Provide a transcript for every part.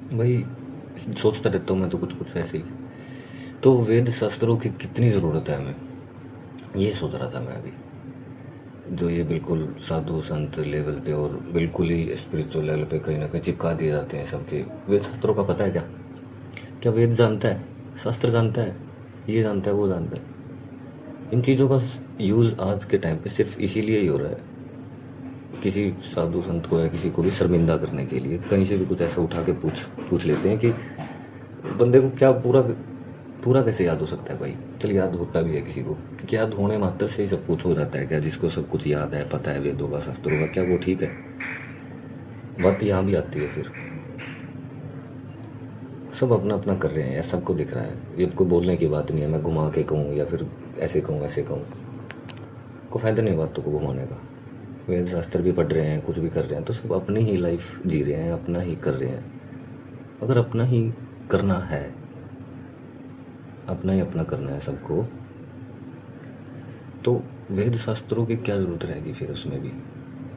भाई सोचता रहता हूँ मैं तो कुछ कुछ ऐसे ही। तो वेद शास्त्रों की कितनी ज़रूरत है हमें, ये सोच रहा था मैं अभी। जो ये बिल्कुल साधु संत लेवल पे और बिल्कुल ही स्पिरिचुअल लेवल पे कहीं ना कहीं चिपका दिए जाते हैं सबके, वेद शास्त्रों का पता है क्या? क्या वेद जानता है, शास्त्र जानता है, ये जानता है वो जानता है? इन चीज़ों का यूज़ आज के टाइम पे सिर्फ इसीलिए ही हो रहा है, किसी साधु संत को या किसी को भी शर्मिंदा करने के लिए कहीं से भी कुछ ऐसा उठा के पूछ पूछ लेते हैं कि बंदे को क्या पूरा पूरा कैसे याद हो सकता है भाई? चल याद होता भी है किसी को, क्या याद होने मात्र से ही सब कुछ हो जाता है क्या? जिसको सब कुछ याद है, पता है वेदों का शास्त्रों का, क्या वो ठीक है? बात यहाँ भी आती है फिर, सब अपना अपना कर रहे हैं यार, सबको दिख रहा है, ये कोई बोलने की बात नहीं है। मैं घुमा के कहूँ या फिर ऐसे कहूँ ऐसे कहूँ, कोई फायदा नहीं बातों को घुमाने का। वेद शास्त्र भी पढ़ रहे हैं, कुछ भी कर रहे हैं, तो सब अपनी ही लाइफ जी रहे हैं, अपना ही कर रहे हैं। अगर अपना ही करना है, अपना ही अपना करना है सबको, तो वेद शास्त्रों की क्या जरूरत रहेगी फिर उसमें भी,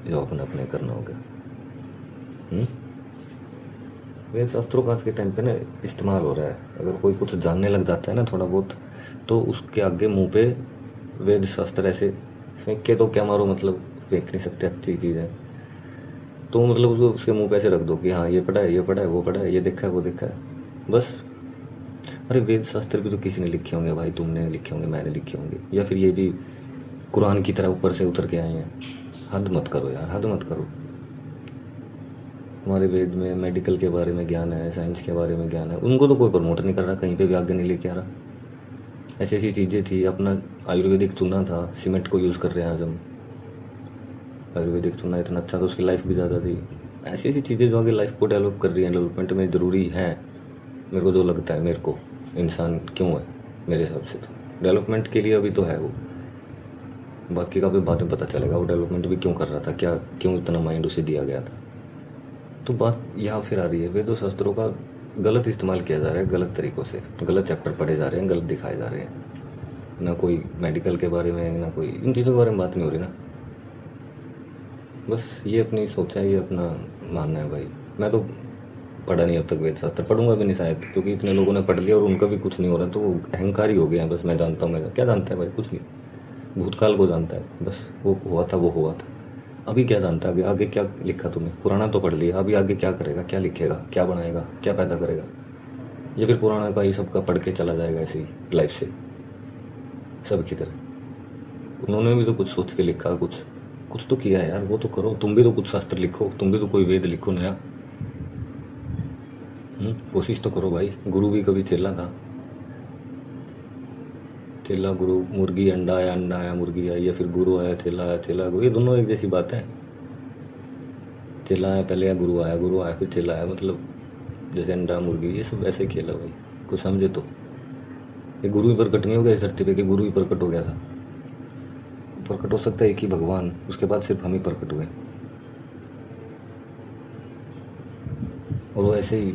जो अपना अपने करना होगा। हम्म? वेद शास्त्रों का आज के टाइम पे ना इस्तेमाल हो रहा है। अगर कोई कुछ जानने लग जाता है ना थोड़ा बहुत, तो उसके आगे मुंह पे वेद शास्त्र ऐसे फेंक के, तो क्या मारो मतलब, फेंक नहीं सकते, अच्छी चीज़ है तो मतलब उसको उसके मुंह पे ऐसे रख दो कि हाँ ये पढ़ा है, ये पढ़ा है, वो पढ़ा है, ये देखा है, वो देखा है, बस। अरे वेद शास्त्र भी तो किसी ने लिखे होंगे भाई, तुमने लिखे होंगे, मैंने लिखे होंगे, या फिर ये भी कुरान की तरह ऊपर से उतर के आए हैं। हद मत करो यार, हद मत करो। हमारे वेद में मेडिकल के बारे में ज्ञान है, साइंस के बारे में ज्ञान है, उनको तो कोई प्रमोट नहीं कर रहा, कहीं पे भी आगे नहीं लेके आ रहा। ऐसी ऐसी चीज़ें थी, अपना आयुर्वेदिक चूना था, सीमेंट को यूज़ कर रहे हैं आज हम। आयुर्वेदिक चूना इतना अच्छा था, उसकी लाइफ भी ज़्यादा थी। ऐसी ऐसी चीज़ें जो आगे लाइफ को डेवलप कर रही हैं, डेवलपमेंट में ज़रूरी है। मेरे को जो लगता है, मेरे को इंसान क्यों है, मेरे हिसाब से तो डेवलपमेंट के लिए अभी तो है वो। बाकी का भी बाद में पता चलेगा वो डेवलपमेंट भी क्यों कर रहा था, क्या क्यों इतना माइंड उसे दिया गया था। तो बात यहाँ फिर आ रही है, वेदों शास्त्रों का गलत इस्तेमाल किया जा रहा है, गलत तरीक़ों से गलत चैप्टर पढ़े जा रहे हैं, गलत दिखाए जा रहे हैं। ना कोई मेडिकल के बारे में, ना कोई इन चीज़ों के बारे में बात नहीं हो रही ना। बस ये अपनी सोचा है, ये अपना मानना है भाई। मैं तो पढ़ा नहीं अब तक वेद शास्त्र, पढ़ूंगा भी नहीं शायद, क्योंकि इतने लोगों ने पढ़ लिया और उनका भी कुछ नहीं हो रहा, तो वो अहंकारी हो गया है। बस मैं जानता हूँ, मैं क्या जानता है भाई, कुछ नहीं। भूतकाल को जानता है बस, वो हुआ था वो हुआ था। अभी क्या जानता है, आगे आगे क्या लिखा तुमने? पुराना तो पढ़ लिया, अभी आगे क्या करेगा, क्या लिखेगा, क्या बनाएगा, क्या पैदा करेगा? या फिर पुराना का ही सबका पढ़ के चला जाएगा ऐसी लाइफ से, सबकी तरह? उन्होंने भी तो कुछ सोच के लिखा, कुछ कुछ तो किया है यार, वो तो करो। तुम भी तो कुछ शास्त्र लिखो, तुम भी तो कोई वेद लिखो नया। कोशिश तो करो भाई। गुरु भी कभी चेला था, चेला गुरु, मुर्गी अंडा आया मुर्गी आई, या फिर गुरु आया चेला गुरु, ये दोनों एक जैसी बात है। चेला आया पहले या गुरु आया फिर चेला आया, मतलब जैसे अंडा मुर्गी, ये सब ऐसे ही खेला भाई, कुछ समझे तो। ये गुरु ही प्रकट नहीं हो गया इस धरती पे, कि गुरु ही प्रकट हो गया था? प्रकट हो सकता है एक ही भगवान, उसके बाद सिर्फ हम ही प्रकट हुए। और वो ऐसे ही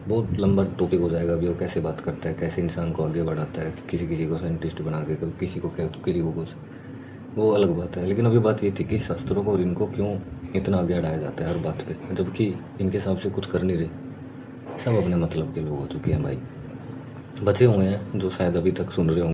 बहुत लंबा टॉपिक हो जाएगा अभी, वो कैसे बात करता है, कैसे इंसान को आगे बढ़ाता है, किसी किसी को साइंटिस्ट बना के, किसी को क्या, किसी को कुछ, वो अलग बात है। लेकिन अभी बात ये थी कि शास्त्रों को और इनको क्यों इतना आगे बढ़ाया जाता है हर बात पे, जबकि इनके हिसाब से कुछ कर नहीं रहे। सब अपने मतलब के लोग हो चुके हैं भाई। बचे हुए हैं जो शायद अभी तक सुन रहे होंगे।